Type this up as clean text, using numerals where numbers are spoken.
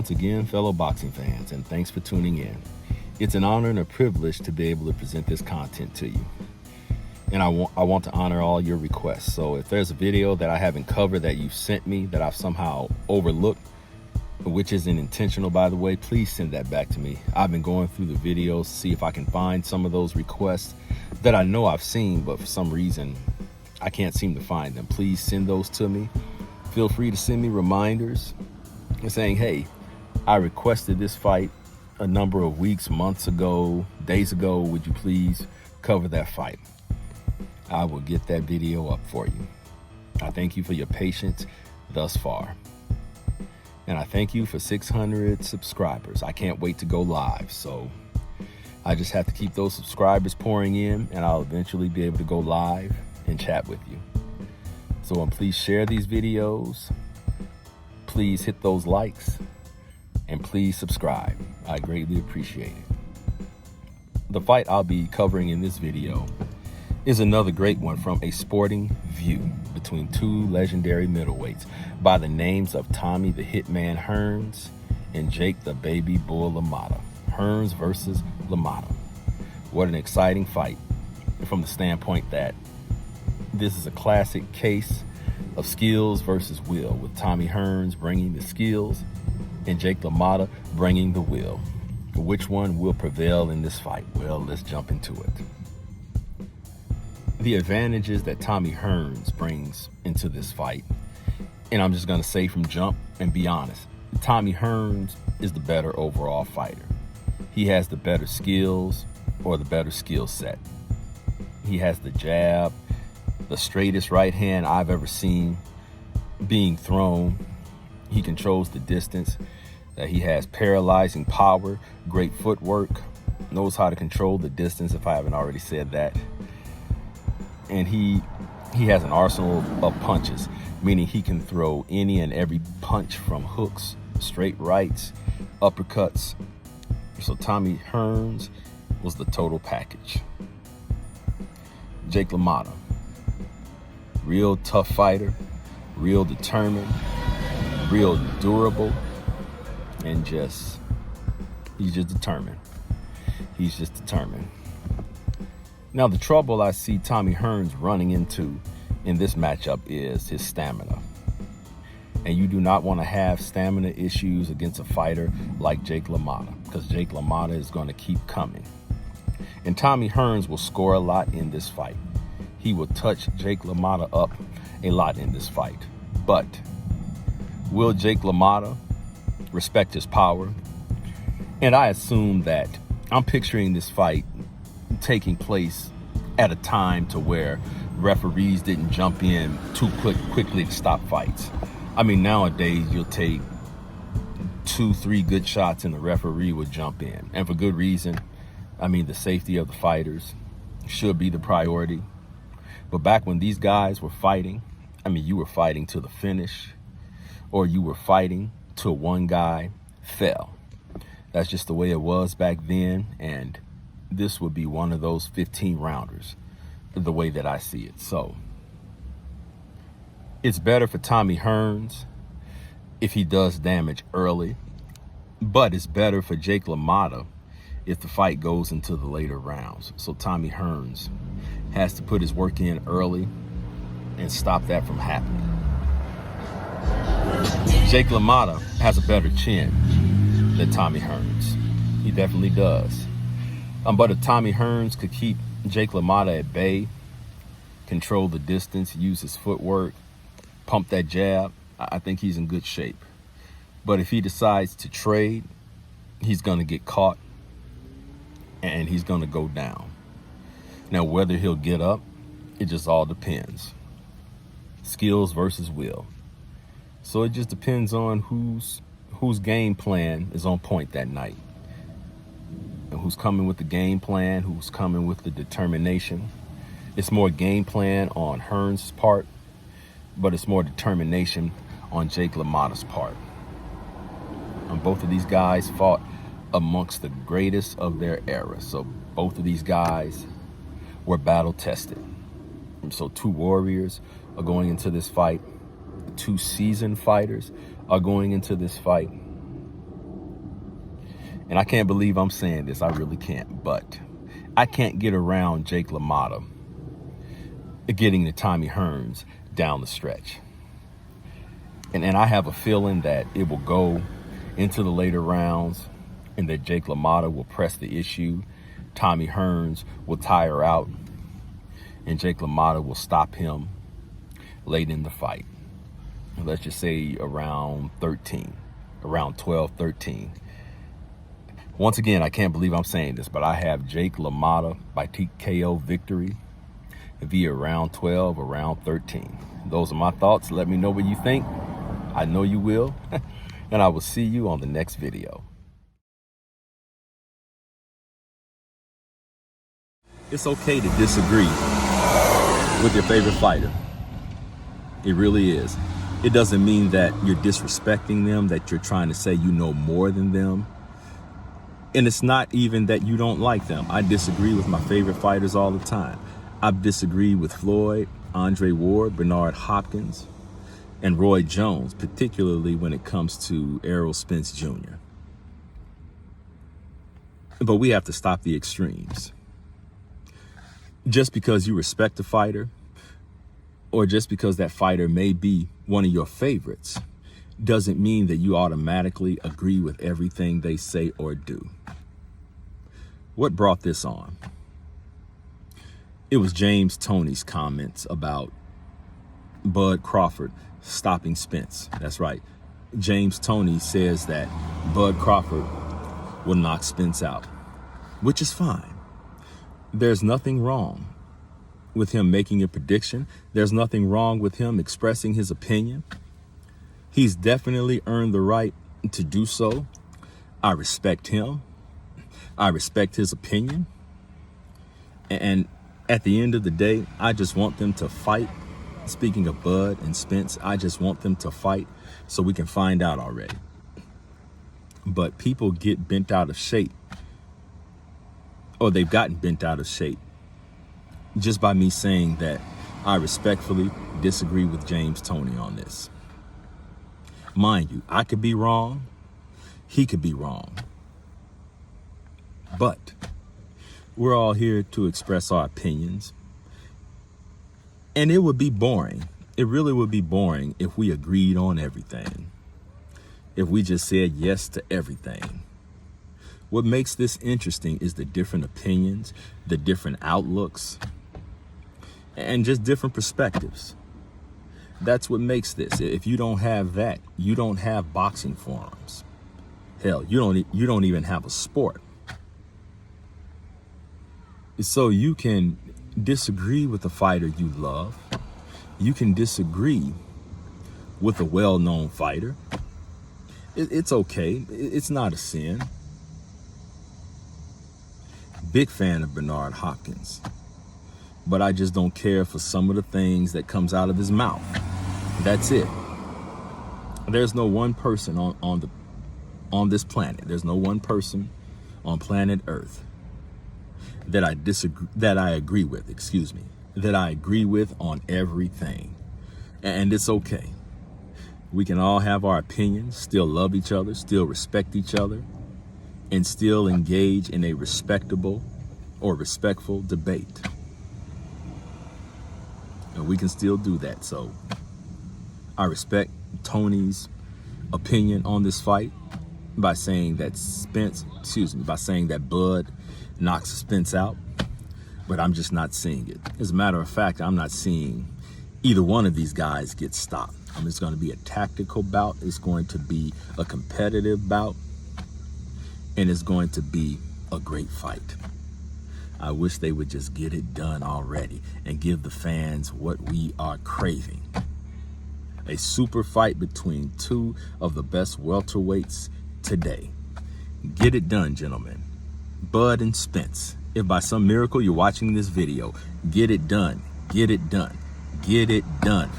once again, fellow boxing fans, and thanks for tuning in. It's an honor and a privilege to be able to present this content to you. And I want to honor all your requests. So if there's a video that I haven't covered that you've sent me that I've somehow overlooked, which isn't intentional, by the way, please send that back to me. I've been going through the videos to see if I can find some of those requests that I know I've seen, but for some reason, I can't seem to find them. Please send those to me. Feel free to send me reminders saying, hey, I requested this fight a number of weeks, months ago, days ago. Would you please cover that fight? I will get that video up for you. I thank you for your patience thus far. And I thank you for 600 subscribers. I can't wait to go live. So I just have to keep those subscribers pouring in, and I'll eventually be able to go live and chat with you. So please share these videos. Please hit those likes, and please subscribe. I greatly appreciate it. The fight I'll be covering in this video is another great one from a sporting view between two legendary middleweights by the names of Tommy the Hitman Hearns and Jake the Baby Bull LaMotta. Hearns versus LaMotta. What an exciting fight from the standpoint that this is a classic case of skills versus will, with Tommy Hearns bringing the skills and Jake LaMotta bringing the will. Which one will prevail in this fight? Well, let's jump into it. The advantages that Tommy Hearns brings into this fight, and I'm just going to say from jump and be honest, Tommy Hearns is the better overall fighter. He has the better skills, or the better skill set. He has the jab, the straightest right hand I've ever seen being thrown. He controls the distance. That he has paralyzing power, great footwork, knows how to control the distance, if I haven't already said that. And he has an arsenal of punches, meaning he can throw any and every punch, from hooks, straight rights, uppercuts. So Tommy Hearns was the total package. Jake LaMotta, real tough fighter, real determined, real durable, and he's just determined. He's just determined. Now, the trouble I see Tommy Hearns running into in this matchup is his stamina. And you do not want to have stamina issues against a fighter like Jake LaMotta, because Jake LaMotta is going to keep coming. And Tommy Hearns will score a lot in this fight. He will touch Jake LaMotta up a lot in this fight. But will Jake LaMotta respect his power? And I assume that I'm picturing this fight taking place at a time to where referees didn't jump in too quickly to stop fights. I mean, nowadays you'll take 2-3 good shots and the referee would jump in, and for good reason. I mean, the safety of the fighters should be the priority. But back when these guys were fighting, I mean, you were fighting to the finish, or you were fighting till one guy fell. That's just the way it was back then, and this would be one of those 15-rounders, the way that I see it. So it's better for Tommy Hearns if he does damage early, but it's better for Jake LaMotta if the fight goes into the later rounds. So Tommy Hearns has to put his work in early and stop that from happening. Jake LaMotta has a better chin than Tommy Hearns. He definitely does. But if Tommy Hearns could keep Jake LaMotta at bay, control the distance, use his footwork, pump that jab, I think he's in good shape. But if he decides to trade, he's going to get caught and he's going to go down. Now, whether he'll get up, it just all depends. Skills versus will. So it just depends on whose game plan is on point that night. And who's coming with the game plan, who's coming with the determination. It's more game plan on Hearns' part, but it's more determination on Jake LaMotta's part. And both of these guys fought amongst the greatest of their era. So both of these guys were battle tested. And so two warriors are going into this fight. Two seasoned fighters are going into this fight. And I can't believe I'm saying this, I really can't, but I can't get around Jake LaMotta getting to Tommy Hearns down the stretch. And I have a feeling that it will go into the later rounds and that Jake LaMotta will press the issue. Tommy Hearns will tire out and Jake LaMotta will stop him late in the fight. Let's just say around 12, 13. Once again, I can't believe I'm saying this, but I have Jake LaMotta by TKO victory via round 12 or round 13. Those are my thoughts. Let me know what you think. I know you will. And I will see you on the next video. It's okay to disagree with your favorite fighter. It really is. It doesn't mean that you're disrespecting them, that you're trying to say you know more than them. And it's not even that you don't like them. I disagree with my favorite fighters all the time. I've disagreed with Floyd, Andre Ward, Bernard Hopkins, and Roy Jones, particularly when it comes to Errol Spence Jr. But we have to stop the extremes. Just because you respect a fighter, or just because that fighter may be one of your favorites, doesn't mean that you automatically agree with everything they say or do. What brought this on? It was James Toney's comments about Bud Crawford stopping Spence. That's right. James Toney says that Bud Crawford will knock Spence out, which is fine. There's nothing wrong with him making a prediction. There's nothing wrong with him expressing his opinion. He's definitely earned the right to do so. I respect him. I respect his opinion. And at the end of the day, I just want them to fight. Speaking of Bud and Spence, I just want them to fight so we can find out already. But people get bent out of shape, or they've gotten bent out of shape, just by me saying that I respectfully disagree with James Toney on this. Mind you, I could be wrong. He could be wrong. But we're all here to express our opinions. And it would be boring. It really would be boring if we agreed on everything. If we just said yes to everything. What makes this interesting is the different opinions, the different outlooks, and just different perspectives. That's what makes this. If you don't have that, you don't have boxing forums. Hell, you don't even have a sport. So you can disagree with a fighter you love. You can disagree with a well-known fighter. It's okay. It's not a sin. Big fan of Bernard Hopkins, but I just don't care for some of the things that comes out of his mouth. That's it. There's no one person on this planet. There's no one person on planet Earth that I agree with on everything. And it's okay. We can all have our opinions, still love each other, still respect each other, and still engage in a respectable or respectful debate. And we can still do that. So I respect Tony's opinion on this fight by saying that Bud knocks Spence out, but I'm just not seeing it. As a matter of fact, I'm not seeing either one of these guys get stopped. It's going to be a tactical bout. It's going to be a competitive bout, and it's going to be a great fight. I wish they would just get it done already and give the fans what we are craving. A super fight between two of the best welterweights today. Get it done, gentlemen. Bud and Spence. If by some miracle you're watching this video, get it done. Get it done. Get it done.